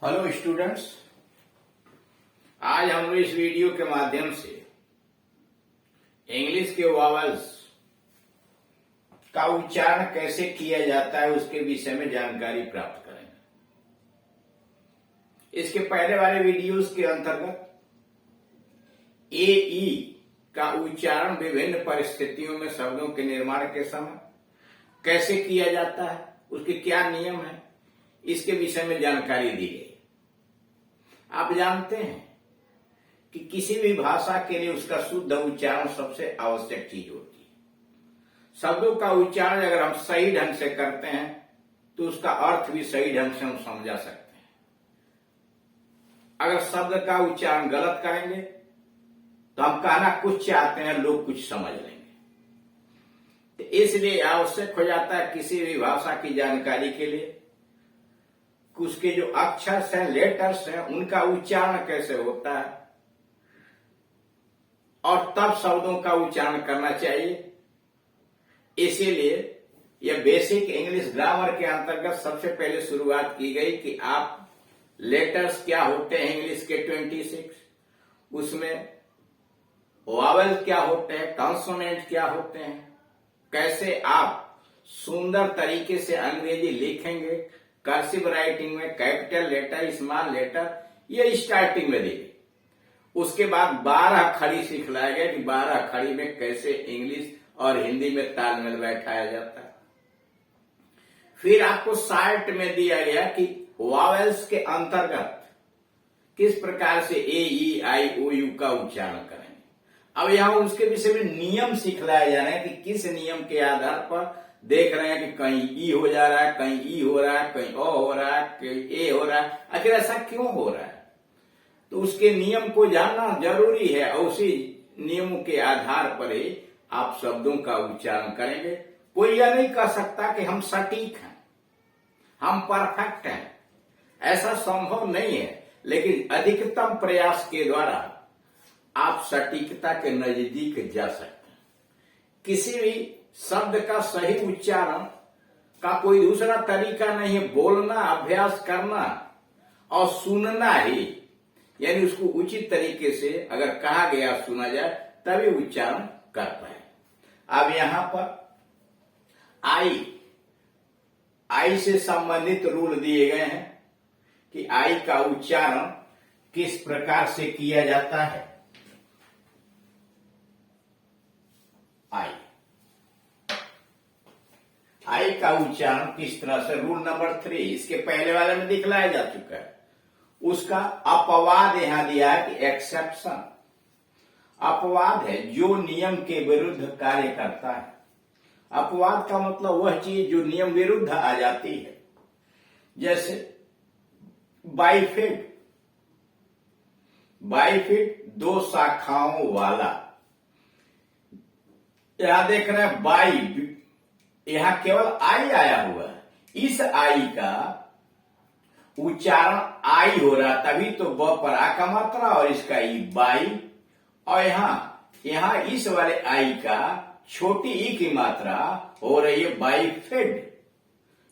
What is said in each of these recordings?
Hello students, आज हम लोग इस वीडियो के माध्यम से इंग्लिश के वॉवल्स का उच्चारण कैसे किया जाता है उसके विषय में जानकारी प्राप्त करेंगे। इसके पहले वाले वीडियोस के अंतर्गत ए ई का उच्चारण विभिन्न परिस्थितियों में शब्दों के निर्माण के समय कैसे किया जाता है, उसके क्या नियम है, इसके विषय में जानकारी दी गई। आप जानते हैं कि किसी भी भाषा के लिए उसका शुद्ध उच्चारण सबसे आवश्यक चीज होती है। शब्दों का उच्चारण अगर हम सही ढंग से करते हैं तो उसका अर्थ भी सही ढंग से हम समझा सकते हैं। अगर शब्द का उच्चारण गलत करेंगे तो हम कहना कुछ चाहते हैं, लोग कुछ समझ लेंगे। तो इसलिए आवश्यक हो जाता है किसी भी भाषा की जानकारी के लिए उसके जो अक्षर हैं, लेटर्स हैं, उनका उच्चारण कैसे होता है और तब शब्दों का उच्चारण करना चाहिए। इसीलिए यह बेसिक इंग्लिश ग्रामर के अंतर्गत सबसे पहले शुरुआत की गई कि आप लेटर्स क्या होते हैं इंग्लिश के 26, उसमें वावल क्या होते हैं, कॉन्सोनेंट क्या होते हैं, कैसे आप सुंदर तरीके से अंग्रेजी लिखेंगे, कर्सिव राइटिंग में कैपिटल लेटर, स्मॉल लेटर, ये स्टार्टिंग में दी। उसके बाद 12 खड़ी सिखलाया गया कि 12 खड़ी में कैसे इंग्लिश और हिंदी में तालमेल बैठाया जाता है। फिर आपको शार्ट में दिया गया कि वावेल्स के अंतर्गत किस प्रकार से ए ई आई ओ यू का उच्चारण करेंगे। अब यहां उसके विषय में नियम सिखलाए जा रहे हैं कि किस नियम के आधार पर देख रहे हैं कि कहीं ई हो जा रहा है, कहीं ई हो रहा है, कहीं ओ हो रहा है, कहीं ए हो रहा है। आखिर ऐसा क्यों हो रहा है, तो उसके नियम को जानना जरूरी है और उसी नियमों के आधार पर ही आप शब्दों का उच्चारण करेंगे। कोई यह नहीं कह सकता कि हम सटीक हैं, हम परफेक्ट हैं, ऐसा संभव नहीं है। लेकिन अधिकतम प्रयास के द्वारा आप सटीकता के नजदीक जा सकते हैं। किसी भी शब्द का सही उच्चारण का कोई दूसरा तरीका नहीं है, बोलना, अभ्यास करना और सुनना ही, यानी उसको उचित तरीके से अगर कहा गया सुना जाए तभी उच्चारण कर पाए। अब यहां पर आई से संबंधित रूल दिए गए हैं कि आई का उच्चारण किस प्रकार से किया जाता है। आई का उच्चारण किस तरह से, रूल नंबर 3 इसके पहले वाले में दिखलाया जा चुका है। उसका अपवाद यहां दिया है कि एक्सेप्शन। अपवाद है जो नियम के विरुद्ध कार्य करता है। अपवाद का मतलब वह चीज जो नियम विरुद्ध आ जाती है, जैसे बाइफिड, दो शाखाओं वाला। यहां देख रहे हैं बाई, यहां केवल आई आया हुआ है। इस आई का उच्चारण आई हो रहा, तभी तो ब पर आ का मात्रा और इसका ई बाई, और यहां इस वाले आई का छोटी ई की मात्रा हो रही है बाई फेड।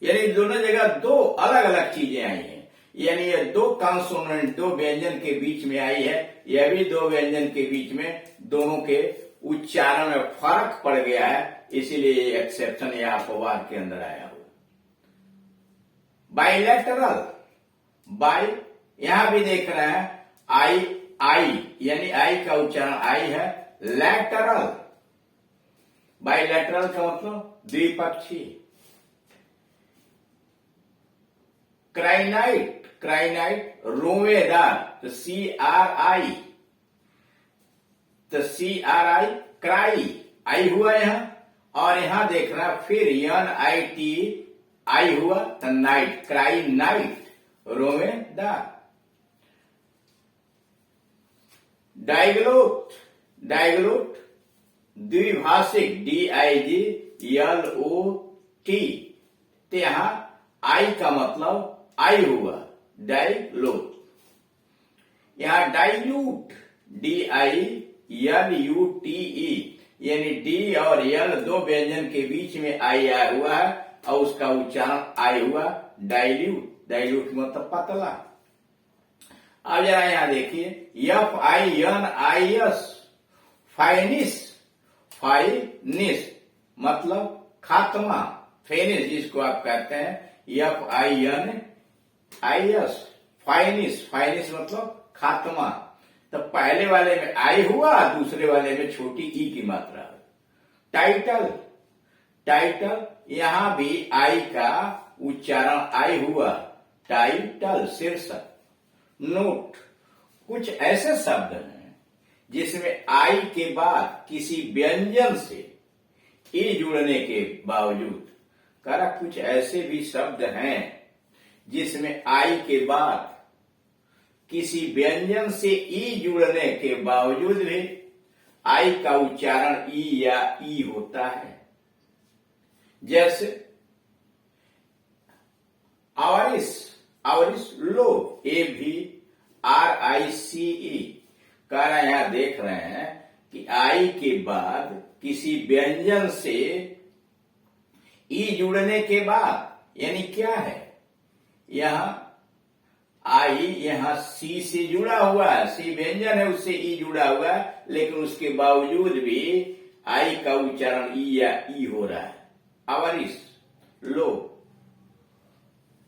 यानी दोनों जगह दो अलग अलग चीजें आई हैं। यानी ये दो कॉन्सोनेंट, दो व्यंजन के बीच में आई है, यह भी दो व्यंजन के बीच में, दोनों के उच्चारण में फर्क पड़ गया है, इसीलिए एक्सेप्शन या अपवाद के अंदर आया हुआ। बाइलेटरल, बाई, यहां भी देख रहे हैं आई यानी आई का उच्चारण आई है। लैटरल, बाइलेटरल का मतलब द्विपक्षीय। क्राइनाइट रोवेदार, तो CRI, तो CRI क्राई, आई हुआ यहां, और यहां देख रहा फिर NIT आई हुआ, तो नाइट, क्राई नाइट, रोवेदार। डाइग्लोट, द्विभाषिक, DIGLOT, तो यहां आई का मतलब आई हुआ, डाइग्लोट। यहां डाइल्यूट, DILUTE, यानी डी और यल दो व्यंजन के बीच में आई आया हुआ है और उसका उच्चारण आई हुआ डाइल्यूट। डाइल्यूट मतलब पतला। अब जरा यहां देखिए, FINIS, फाइनिस, फाइनिस मतलब खात्मा, फेनिस जिसको आप कहते हैं, FINIS, फाइनिस, फाइनिस मतलब खात्मा। तो पहले वाले में आई हुआ, दूसरे वाले में छोटी ई की मात्रा। टाइटल, टाइटल यहां भी आई का उच्चारण आई हुआ, टाइटल शीर्षक। नोट, कुछ ऐसे शब्द हैं जिसमें आई के बाद किसी व्यंजन से ई जुड़ने के बावजूद, करा कुछ ऐसे भी शब्द हैं जिसमें आई के बाद किसी व्यंजन से ई जुड़ने के बावजूद भी आई का उच्चारण ई या ई होता है। जैसे आवरिस, आवरिस लो, AVRICE। कह रहे हैं, यहां देख रहे हैं कि आई के बाद किसी व्यंजन से ई जुड़ने के बाद, यानी क्या है, यहां आई यहां सी से जुड़ा हुआ है, सी व्यंजन है, उससे ई जुड़ा हुआ है, लेकिन उसके बावजूद भी आई का उच्चारण ई या ई हो रहा है। आवरिस लो,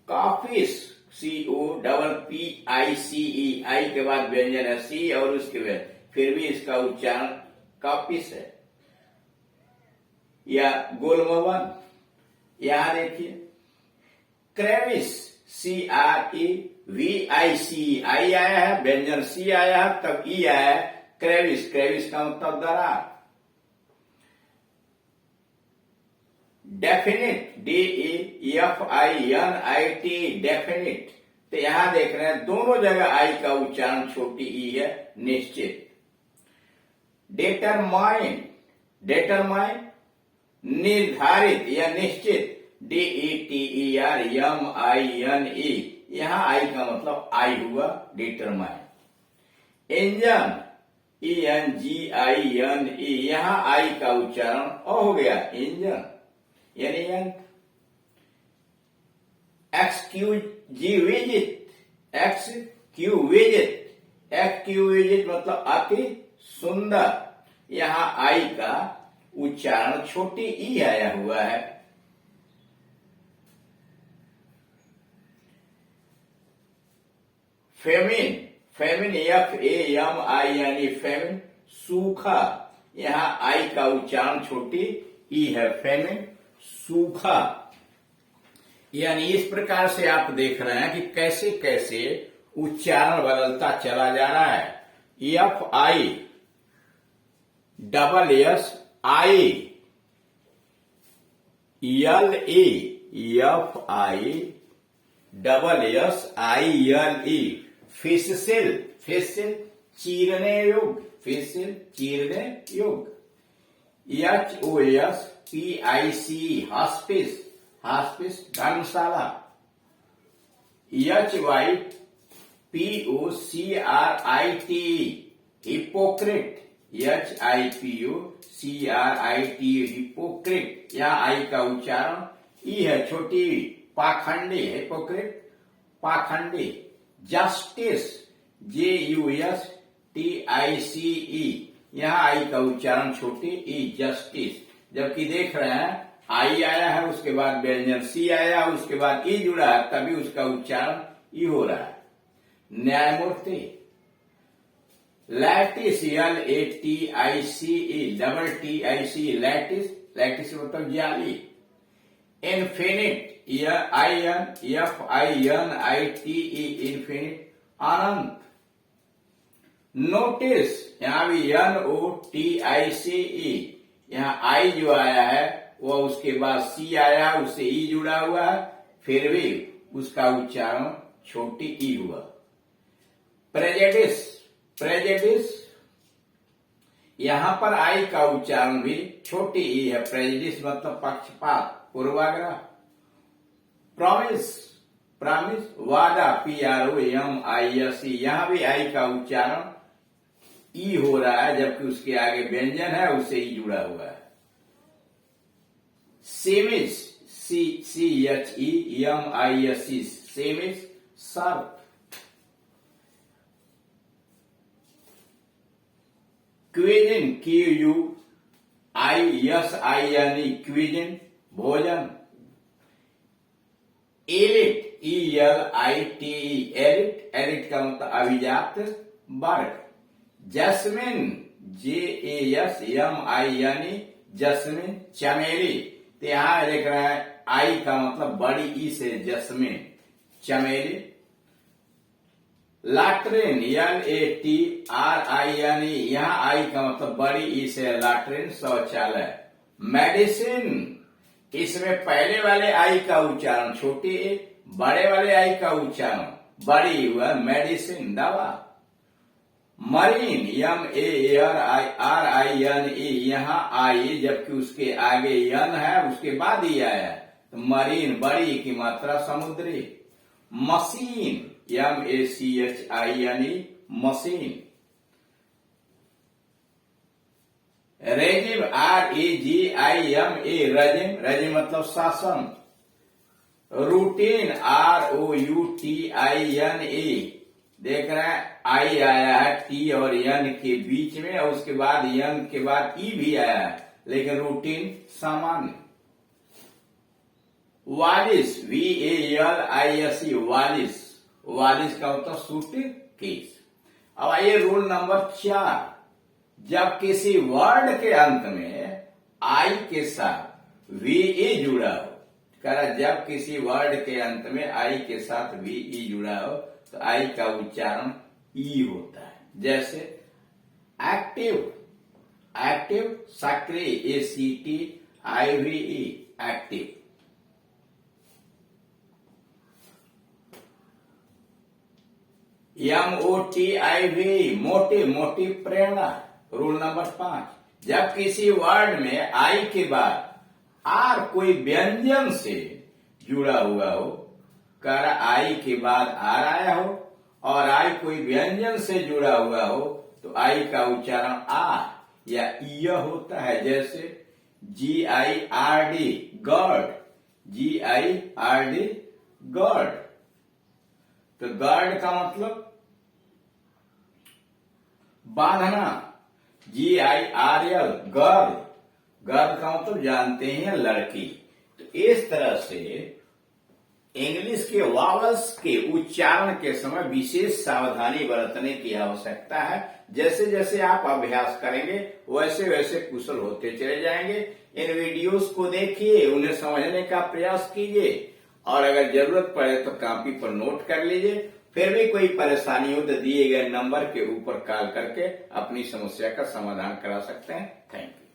काफिस, COPPICE, आई के बाद व्यंजन है सी और उसके बाद फिर भी इसका उच्चारण काफिस है। या गोलमवन, यहां देखिए, क्रेविस, CREVIC, आई आया है, व्यंजन सी आया है, तब ई आया है, क्रेविस, क्रेविस का मतलब दरार। Definite, DEFINIT, definite. तो यहां देख रहे हैं दोनों जगह आई का उच्चारण छोटी ई है, निश्चित। डेटरमाइन, डेटरमाइन निर्धारित या निश्चित, DETERMINE, यहां आई का मतलब आई हुआ, डिटरमाइन। इंजन, ENGINE, यहां आई का उच्चारण ओ हो गया, इंजन यानी यंत्र। एक्सक्यूजिविजिट, एक्सक्यूविजिट, एक्सक्यूविजिट मतलब अति सुंदर, यहां आई का उच्चारण छोटी ई आया हुआ है। फेमिन, फेमिन FAMINE, फेमिन सूखा, यहां आई का उच्चारण छोटी ई है, फेमिन सूखा। यानी इस प्रकार से आप देख रहे हैं कि कैसे कैसे उच्चारण बदलता चला जा रहा है। FISSILE, फिशसिल, फिशसिल चीरने योग्य, फिशसिल चीरने योग्य। HOSPICE, हॉस्पिस, हॉस्पिस धर्मशाला। HYPOCRIT, हिपोक्रेट, HIPOCRIT, हिपोक्रेट, यहां आई का उच्चारण ई है, छोटी। पाखंडी, हिपोक्रेट पाखंडी। जस्टिस, JUSTICE, यहां आई का उच्चारण छोटी ई, जस्टिस। जबकि देख रहे हैं आई आया है, उसके बाद व्यंजन सी आया, उसके बाद ई जुड़ा है, तभी उसका उच्चारण ई हो रहा है। न्यायमूर्ति, lattice, LATICE, double TIC, lattice, lattice मतलब जाली। इन्फिनिट, INFINITE, इन्फिनिट अनंत। नोटिस, यहां भी NOTICE, यहां आई जो आया है वह उसके बाद सी आया, उससे ई जुड़ा हुआ है, फिर भी उसका उच्चारण छोटी ई हुआ। प्रेजेडिस, प्रेजेडिस, यहां पर आई का उच्चारण भी छोटी ई है, प्रेजेडिस मतलब पक्षपात, पूर्वाग्रह। प्रॉमिस, प्रॉमिस वादा, PROMISE, यहां भी आई का उच्चारण ई हो रहा है, जबकि उसके आगे व्यंजन है, उससे ई जुड़ा हुआ है। सेमिस, CHEMIS, सेमिस शर्त। क्विजिन, QUISIN, क्विजिन, भोजन। एलिट, ELITE, एलिट, एलिट का मतलब अभिजात वर्ग। जैस्मिन, JASMIN, जैस्मिन, चमेली। तो यहां लिख रहा है आई का मतलब बड़ी ई से जैस्मिन, चमेली। लैट्रिन, LATRIN, यहां आई का मतलब बड़ी ई से लैट्रिन, शौचालय। मेडिसिन, इसमें पहले वाले आई का उच्चारण छोटी ए, बड़े वाले आई का उच्चारण बड़ी हुआ, मेडिसिन, दवा। मरीन, MARINE, यहां आई जबकि उसके आगे यन है, उसके बाद ही आया, तो मरीन बड़ी की मात्रा, समुद्री। Machine, MACHINE, machine. Regime, REGIMA, रजिम, रजिम मतलब शासन। रूटीन, ROUTINE, देख रहे हैं आई आया है टी और यन के बीच में, और उसके बाद यन के बाद ई भी आया है, लेकिन रूटीन सामान्य। वालिस, VALIS, वालिस, वालिस का मतलब सूटकेस। अब आइए रूल नंबर 4, जब किसी वर्ड के अंत में आई के साथ VE जुड़ा हो, जब किसी वर्ड के अंत में आई के साथ VE जुड़ा हो तो आई का उच्चारण ई होता है। जैसे एक्टिव, एक्टिव, सक्रिय, ACTIVE, active. MOTIV, motive, motive प्रेरणा। रूल नंबर 5, जब किसी वर्ड में आई के बाद आर कोई व्यंजन से जुड़ा हुआ हो, कर आई के बाद आर आया हो और आई कोई व्यंजन से जुड़ा हुआ हो तो आई का उच्चारण आ या इ होता है। जैसे GIRD, गॉड, GIRD, गॉड। तो गार्ड का मतलब बांधना, GIRL, गर्ल, गर्ल का मतलब जानते हैं लड़की। तो इस तरह से इंग्लिश के वावल्स के उच्चारण के समय विशेष सावधानी बरतने की आवश्यकता है। जैसे जैसे आप अभ्यास करेंगे वैसे वैसे कुशल होते चले जाएंगे। इन वीडियोस को देखिए, उन्हें समझने का प्रयास कीजिए और अगर जरूरत पड़े तो कॉपी पर नोट कर लीजिए। फिर भी कोई परेशानी हो तो दिए गए नंबर के ऊपर कॉल करके अपनी समस्या का समाधान करा सकते हैं। Thank you.